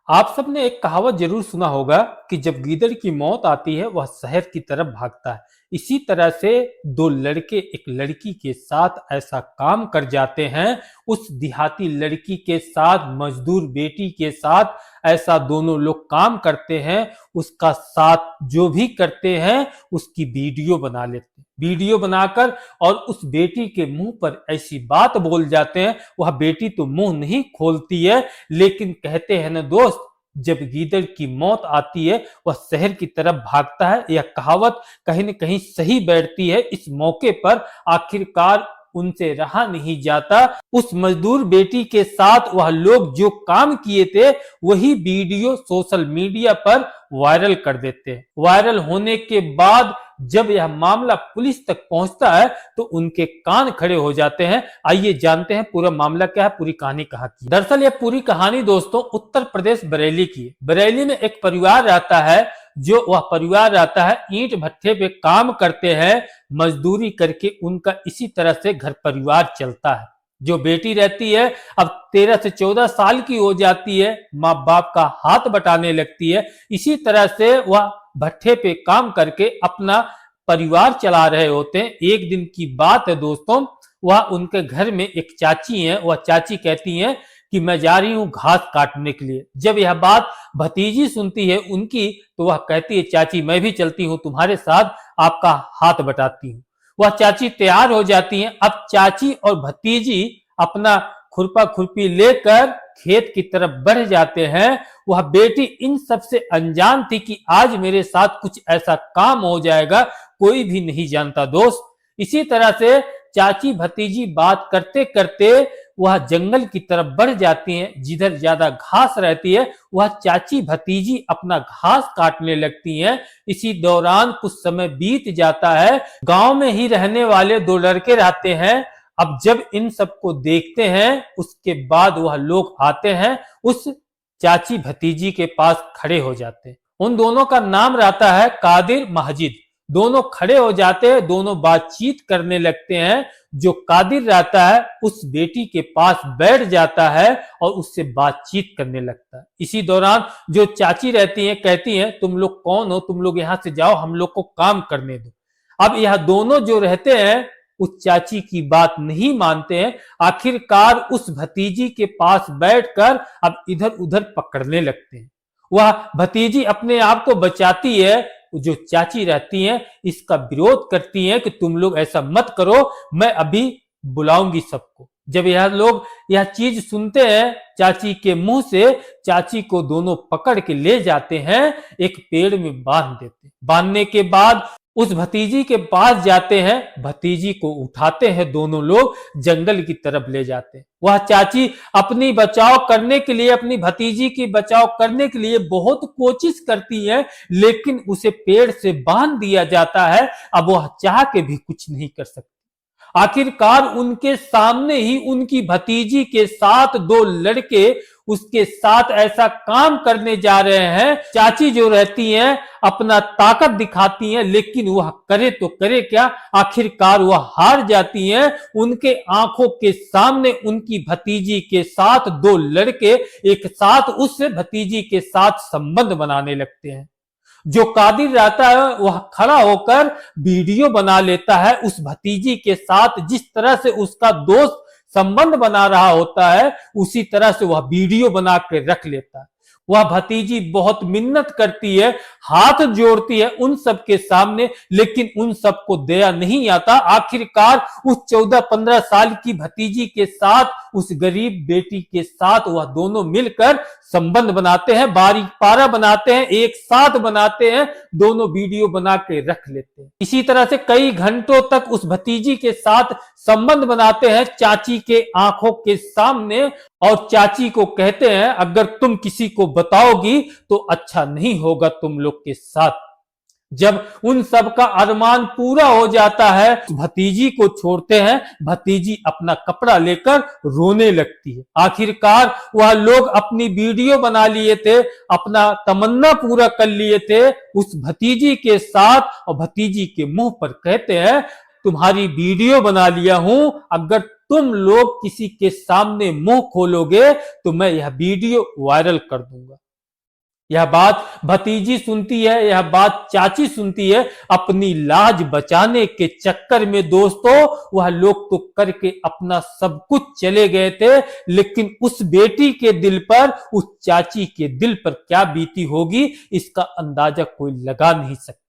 आप सबने एक कहावत जरूर सुना होगा कि जब गीदड़ की मौत आती है वह शहर की तरफ भागता है। इसी तरह से दो लड़के एक लड़की के साथ ऐसा काम कर जाते हैं। उस देहाती लड़की के साथ मजदूर बेटी के साथ ऐसा दोनों लोग काम करते हैं। उसका साथ जो भी करते हैं उसकी वीडियो बना लेते हैं, वीडियो बनाकर और उस बेटी के मुंह पर ऐसी बात बोल जाते हैं। वह बेटी तो मुंह नहीं खोलती है, लेकिन कहते हैं ना दोस्त, जब गीदड़ की मौत आती है वह शहर की तरफ भागता है। यह कहावत कहीं न कहीं सही बैठती है। इस मौके पर आखिरकार उनसे रहा नहीं जाता। उस मजदूर बेटी के साथ वह लोग जो काम किए थे वही वीडियो सोशल मीडिया पर वायरल कर देते हैं। वायरल होने के बाद जब यह मामला पुलिस तक पहुंचता है तो उनके कान खड़े हो जाते हैं। आइए जानते हैं पूरा मामला क्या है, पूरी कहानी कहाँ की। दरअसल यह पूरी कहानी दोस्तों उत्तर प्रदेश बरेली की है। बरेली में एक परिवार रहता है, जो वह परिवार रहता है ईंट भट्ठे पे काम करते हैं, मजदूरी करके उनका इसी तरह से घर परिवार चलता है। जो बेटी रहती है अब 13 से 14 साल की हो जाती है, माँ बाप का हाथ बटाने लगती है। इसी तरह से वह भट्ठे पे काम करके अपना परिवार चला रहे होते हैं। एक दिन की बात है दोस्तों, वह उनके घर में एक चाची है। वह चाची कहती हैं कि मैं जा रही हूं घास काटने के लिए। जब यह बात भतीजी सुनती है उनकी, तो वह कहती है चाची मैं भी चलती हूं तुम्हारे साथ, आपका हाथ बटाती हूं। वह चाची तैयार हो जाती हैं। अब चाची और भतीजी अपना खुरपा खुरपी लेकर खेत की तरफ बढ़ जाते हैं। वह बेटी इन सब से अनजान थी कि आज मेरे साथ कुछ ऐसा काम हो जाएगा, कोई भी नहीं जानता दोस्त। इसी तरह से चाची भतीजी बात करते करते वह जंगल की तरफ बढ़ जाती हैं। जिधर ज्यादा घास रहती है वह चाची भतीजी अपना घास काटने लगती हैं। इसी दौरान कुछ समय बीत जाता है। गांव में ही रहने वाले दो लड़के रहते हैं। अब जब इन सबको देखते हैं उसके बाद वह लोग आते हैं, उस चाची भतीजी के पास खड़े हो जाते हैं। उन दोनों का नाम रहता है कादिर माजिद। दोनों खड़े हो जाते हैं, दोनों बातचीत करने लगते हैं। जो कादिर रहता है उस बेटी के पास बैठ जाता है और उससे बातचीत करने लगता है। इसी दौरान जो चाची रहती हैं कहती हैं तुम लोग कौन हो, तुम लोग यहां से जाओ, हम लोग को काम करने दो। अब यह दोनों जो रहते हैं उस चाची की बात नहीं मानते हैं। आखिरकार उस भतीजी के पास बैठकर अब इधर उधर पकड़ने लगते हैं। वह भतीजी अपने आप को बचाती है। जो चाची रहती हैं इसका विरोध करती हैं कि तुम लोग ऐसा मत करो, मैं अभी बुलाऊंगी सबको। जब यह लोग यह चीज सुनते हैं चाची के मुंह से, चाची को दोनों पकड़ के ले जाते हैं, एक पेड़ में बांध देते हैं। बांधने के बाद उस भतीजी के पास जाते हैं, भतीजी को उठाते हैं, दोनों लोग जंगल की तरफ ले जाते हैं। वह चाची अपनी बचाव करने के लिए, अपनी भतीजी की बचाव करने के लिए बहुत कोशिश करती है, लेकिन उसे पेड़ से बांध दिया जाता है। अब वह चाह के भी कुछ नहीं कर सकती। आखिरकार उनके सामने ही उनकी भतीजी के साथ दो लड़के उसके साथ ऐसा काम करने जा रहे हैं। चाची जो रहती हैं अपना ताकत दिखाती हैं, लेकिन वह करे तो करे क्या, आखिरकार वह हार जाती हैं। उनके आंखों के सामने उनकी भतीजी के साथ दो लड़के एक साथ उस भतीजी के साथ संबंध बनाने लगते हैं। जो कादिर रहता है वह खड़ा होकर वीडियो बना लेता है उस भतीजी के साथ। जिस तरह से उसका दोस्त संबंध बना रहा होता है उसी तरह से वह वीडियो बना के रख लेता है। वह भतीजी बहुत मिन्नत करती है, हाथ जोड़ती है उन सब के सामने, लेकिन उन सबको दया नहीं आता। आखिरकार उस 14-15 साल की भतीजी के साथ, उस गरीब बेटी के साथ वह दोनों मिलकर संबंध बनाते हैं, बारीक पारा बनाते हैं, एक साथ बनाते हैं, दोनों वीडियो बना के रख लेते हैं। इसी तरह से कई घंटों तक उस भतीजी के साथ संबंध बनाते हैं चाची के आंखों के सामने, और चाची को कहते हैं अगर तुम किसी को बताओगी तो अच्छा नहीं होगा तुम लोग के साथ। जब उन सब का अरमान पूरा हो जाता है भतीजी को छोड़ते हैं। भतीजी अपना कपड़ा लेकर रोने लगती है। आखिरकार वह लोग अपनी वीडियो बना लिए थे, अपना तमन्ना पूरा कर लिए थे उस भतीजी के साथ, और भतीजी के मुंह पर कहते हैं तुम्हारी वीडियो बना लिया हूं, अगर तुम लोग किसी के सामने मुंह खोलोगे तो मैं यह वीडियो वायरल कर दूंगा। यह बात भतीजी सुनती है, यह बात चाची सुनती है। अपनी लाज बचाने के चक्कर में दोस्तों वह लोग तो करके अपना सब कुछ चले गए थे, लेकिन उस बेटी के दिल पर, उस चाची के दिल पर क्या बीती होगी इसका अंदाजा कोई लगा नहीं सकता।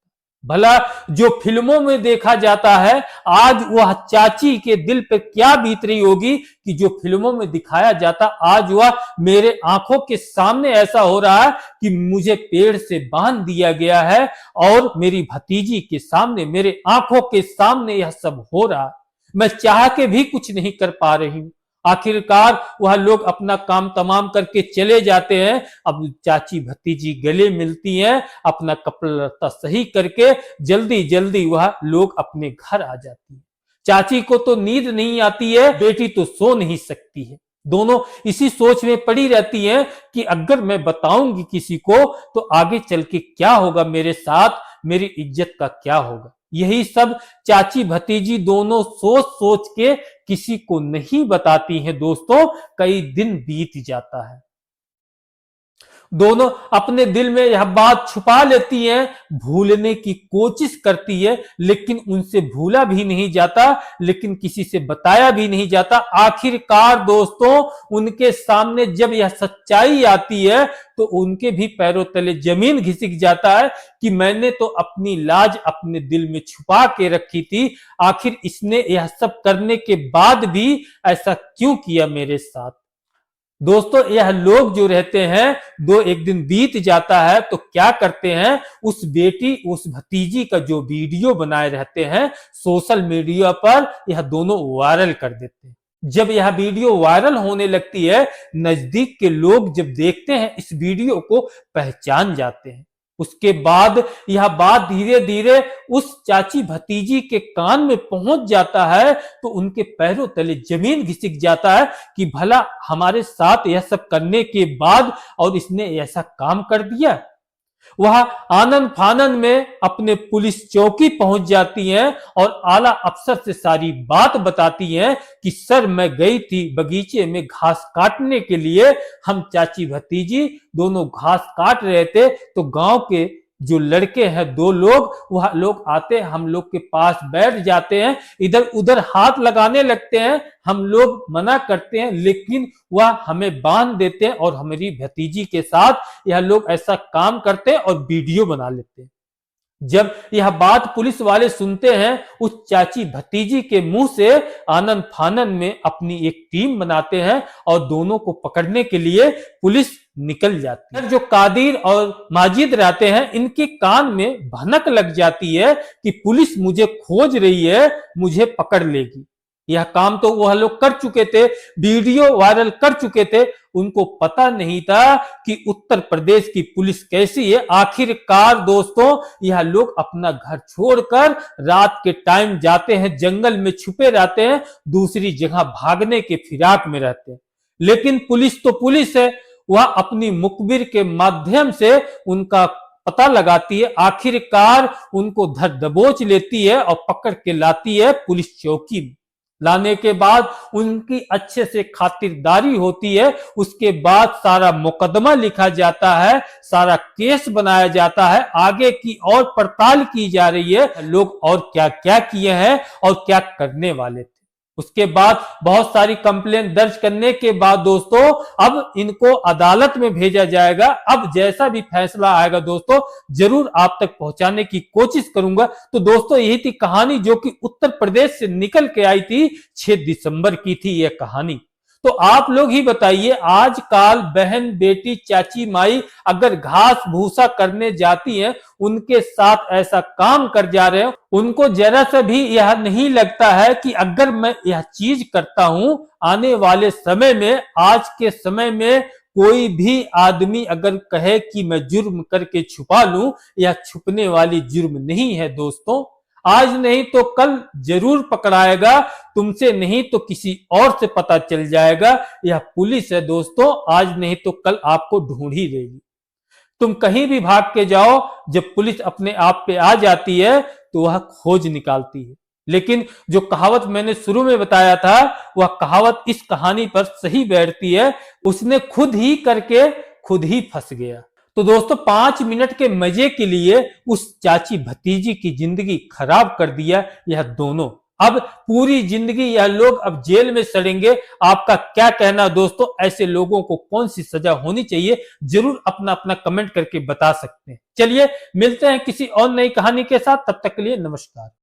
भला जो फिल्मों में देखा जाता है, आज वह चाची के दिल पर क्या बीत रही होगी कि जो फिल्मों में दिखाया जाता, आज वह मेरे आंखों के सामने ऐसा हो रहा है कि मुझे पेड़ से बांध दिया गया है और मेरी भतीजी के सामने, मेरे आंखों के सामने यह सब हो रहा है। मैं चाह के भी कुछ नहीं कर पा रही हूं। आखिरकार वह लोग अपना काम तमाम करके चले जाते हैं। अब चाची भतीजी गले मिलती हैं, अपना कपड़ा लत्ता सही करके जल्दी जल्दी वह लोग अपने घर आ जाती है। चाची को तो नींद नहीं आती है, बेटी तो सो नहीं सकती है। दोनों इसी सोच में पड़ी रहती हैं कि अगर मैं बताऊंगी किसी को तो आगे चल के क्या होगा मेरे साथ, मेरी इज्जत का क्या होगा। यही सब चाची भतीजी दोनों सोच सोच के किसी को नहीं बताती हैं दोस्तों। कई दिन बीत जाता है, दोनों अपने दिल में यह बात छुपा लेती हैं, भूलने की कोशिश करती है, लेकिन उनसे भूला भी नहीं जाता, लेकिन किसी से बताया भी नहीं जाता। आखिरकार दोस्तों उनके सामने जब यह सच्चाई आती है तो उनके भी पैरों तले जमीन घिसक जाता है कि मैंने तो अपनी लाज अपने दिल में छुपा के रखी थी, आखिर इसने यह सब करने के बाद भी ऐसा क्यों किया मेरे साथ। दोस्तों यह लोग जो रहते हैं, दो एक दिन बीत जाता है तो क्या करते हैं, उस बेटी उस भतीजी का जो वीडियो बनाए रहते हैं सोशल मीडिया पर, यह दोनों वायरल कर देते हैं। जब यह वीडियो वायरल होने लगती है, नजदीक के लोग जब देखते हैं इस वीडियो को पहचान जाते हैं। उसके बाद यह बात धीरे धीरे उस चाची भतीजी के कान में पहुंच जाता है तो उनके पैरों तले जमीन घिसक जाता है कि भला हमारे साथ यह सब करने के बाद और इसने ऐसा काम कर दिया। वह आनंद फानंद में अपने पुलिस चौकी पहुंच जाती हैं और आला अफसर से सारी बात बताती हैं कि सर मैं गई थी बगीचे में घास काटने के लिए, हम चाची भतीजी दोनों घास काट रहे थे तो गांव के जो लड़के हैं दो लोग, वह लोग आते हैं, हम लोग के पास बैठ जाते हैं, इधर उधर हाथ लगाने लगते हैं, हम लोग मना करते हैं लेकिन वह हमें बांध देते हैं और हमारी भतीजी के साथ यह लोग ऐसा काम करते हैं और वीडियो बना लेते हैं। जब यह बात पुलिस वाले सुनते हैं, उस चाची भतीजी के मुंह से आनंद फानंद में अपनी एक टीम बनाते हैं और दोनों को पकड़ने के लिए पुलिस निकल जाती है। जो कादिर और माजिद रहते हैं, इनके कान में भनक लग जाती है कि पुलिस मुझे खोज रही है, मुझे पकड़ लेगी। यह काम तो वह लोग कर चुके थे, वीडियो वायरल कर चुके थे, उनको पता नहीं था कि उत्तर प्रदेश की पुलिस कैसी है। आखिरकार दोस्तों यह लोग अपना घर छोड़कर रात के टाइम जाते हैं, जंगल में छुपे रहते हैं, दूसरी जगह भागने के फिराक में रहते हैं। लेकिन पुलिस तो पुलिस है, वह अपनी मुखबिर के माध्यम से उनका पता लगाती है, आखिरकार उनको धर दबोच लेती है और पकड़ के लाती है पुलिस चौकी में। लाने के बाद उनकी अच्छे से खातिरदारी होती है, उसके बाद सारा मुकदमा लिखा जाता है, सारा केस बनाया जाता है, आगे की और पड़ताल की जा रही है लोग और क्या क्या किए हैं और क्या करने वाले थे। उसके बाद बहुत सारी कंप्लेंट दर्ज करने के बाद दोस्तों अब इनको अदालत में भेजा जाएगा। अब जैसा भी फैसला आएगा दोस्तों जरूर आप तक पहुंचाने की कोशिश करूंगा। तो दोस्तों यही थी कहानी जो कि उत्तर प्रदेश से निकल के आई थी, 6 दिसंबर की थी यह कहानी। तो आप लोग ही बताइए, आजकल बहन बेटी चाची माई अगर घास भूसा करने जाती हैं, उनके साथ ऐसा काम कर जा रहे हैं, उनको जरा सा भी यह नहीं लगता है कि अगर मैं यह चीज करता हूं आने वाले समय में, आज के समय में कोई भी आदमी अगर कहे कि मैं जुर्म करके छुपा लूं, यह छुपने वाली जुर्म नहीं है दोस्तों। आज नहीं तो कल जरूर पकड़ाएगा, तुमसे नहीं तो किसी और से पता चल जाएगा। यह पुलिस है दोस्तों, आज नहीं तो कल आपको ढूंढ ही लेगी। तुम कहीं भी भाग के जाओ, जब पुलिस अपने आप पे आ जाती है तो वह खोज निकालती है। लेकिन जो कहावत मैंने शुरू में बताया था, वह कहावत इस कहानी पर सही बैठती है, उसने खुद ही करके खुद ही फंस गया। तो दोस्तों 5 मिनट के मजे के लिए उस चाची भतीजी की जिंदगी खराब कर दिया यह दोनों। अब पूरी जिंदगी यह लोग अब जेल में सड़ेंगे। आपका क्या कहना दोस्तों, ऐसे लोगों को कौन सी सजा होनी चाहिए? जरूर अपना अपना कमेंट करके बता सकते हैं। चलिए मिलते हैं किसी और नई कहानी के साथ, तब तक के लिए नमस्कार।